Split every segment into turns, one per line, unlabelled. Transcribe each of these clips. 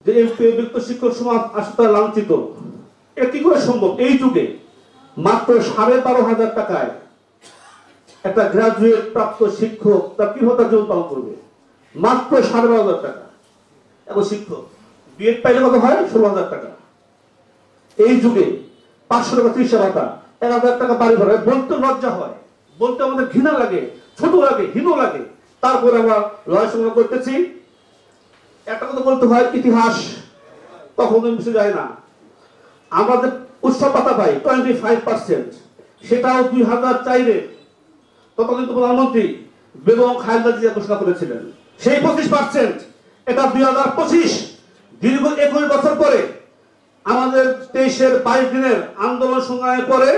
যে বিরক্ত শিক্ষক সমাজ আসলে লাঞ্ছিত। এটা কি করে সম্ভব? এই যুগে মাত্র 12,500 টাকায় একটা গ্রাজুয়েট প্রাপ্ত শিক্ষক তার কিভাবে তার জীবন পালন করবে? মাত্র 12,500 টাকা। এবং শিক্ষক বিএড পাইলে কত হয়? 16,000 টাকা। এই যুগে 500 টাকা চিকিৎসা ভাতা, 1,000 টাকা বাড়ি ভাড়া, বলতে লজ্জা হয়, বলতে আমাদের ঘৃণা লাগে, ছোট লাগে, হীন লাগে। তারপরে আমরা লড়াই সংগ্রাম করতেছি। একটা কথা বলতে হয়, ইতিহাস কখনো মুছে যায় না। আমাদের উৎসব ভাতা পাই 25%, সেটাও 2004-এ তৎকালীন প্রধানমন্ত্রী বেগম খালেদা জিয়া ঘোষণা করেছিলেন। সেই 25% এটা 2025, দীর্ঘ 21 বছর পরে আমাদের 23-এর 22 দিনের আন্দোলন সংগ্রামের পরে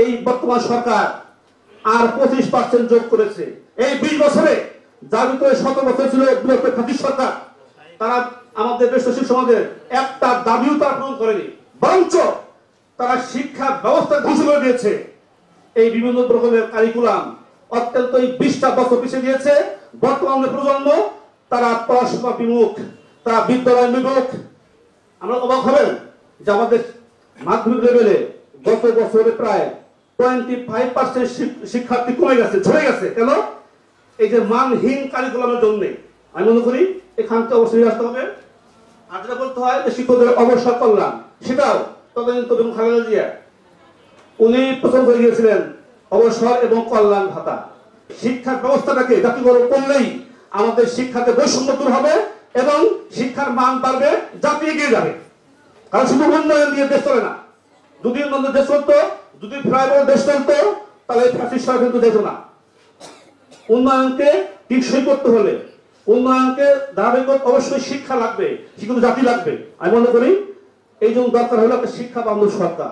এই বর্তমান সরকার আর 25% যোগ করেছে। এই 20 বছরে যার ভিতরে 17 বছর ছিল ফ্যাসিস্ট সরকার, তারা আমাদের দেশ শিক্ষক সমাজের একটা দাবিও তারা পূরণ করেনি, বরঞ্চ তারা শিক্ষা ব্যবস্থা ধ্বংস করে দিয়েছে। এই বিভিন্ন রকমের কারিকুলাম অত্যন্ত 20টা বছর পিছিয়ে দিয়েছে। বর্তমানে প্রজন্ম তারা পড়াশোনা বিমুখ, তারা বিদ্যালয় বিমুখ। আমরা অবাক হবেন যে আমাদের মাধ্যমিক লেভেলে গত বছরে প্রায় 25% শিক্ষার্থী কমে গেছে, ঝরে গেছে। কেন? এই যে মানহীন কারিকুলামের জন্য। আমি মনে করি এখান থেকে অবশ্যই আসতে হবে। আর যেটা বলতে হয় যে শিক্ষকদের অবসর কল্যাণ, সেটাও তদানীন্তন খালেদা জিয়া উনি প্রথম করে গিয়েছিলেন অবসর এবং কল্যাণ ভাতা। শিক্ষা ব্যবস্থাটাকে জাতীয়করণ করলেই আমাদের শিক্ষাতে বৈষম্য দূর হবে এবং শিক্ষার মান বাড়বে, জাতি এগিয়ে যাবে। কারণ শুধু উন্নয়ন দিয়ে দেশ চলে না। যদি উন্নয়ন দেশ চলতো, যদি ফ্লাইওভার দেশ চলতো, তাহলে ফ্যাসিস্ট সরকার কিন্তু যেত না। উন্নয়নকে টিকসই করতে হলে, উন্নয়নকে ধারাবাহিক অবশ্যই শিক্ষা লাগবে, শিক্ষিত জাতি লাগবে। আমি মনে করি এই জন্য দরকার হলো একটা শিক্ষা বান্ধব সরকার।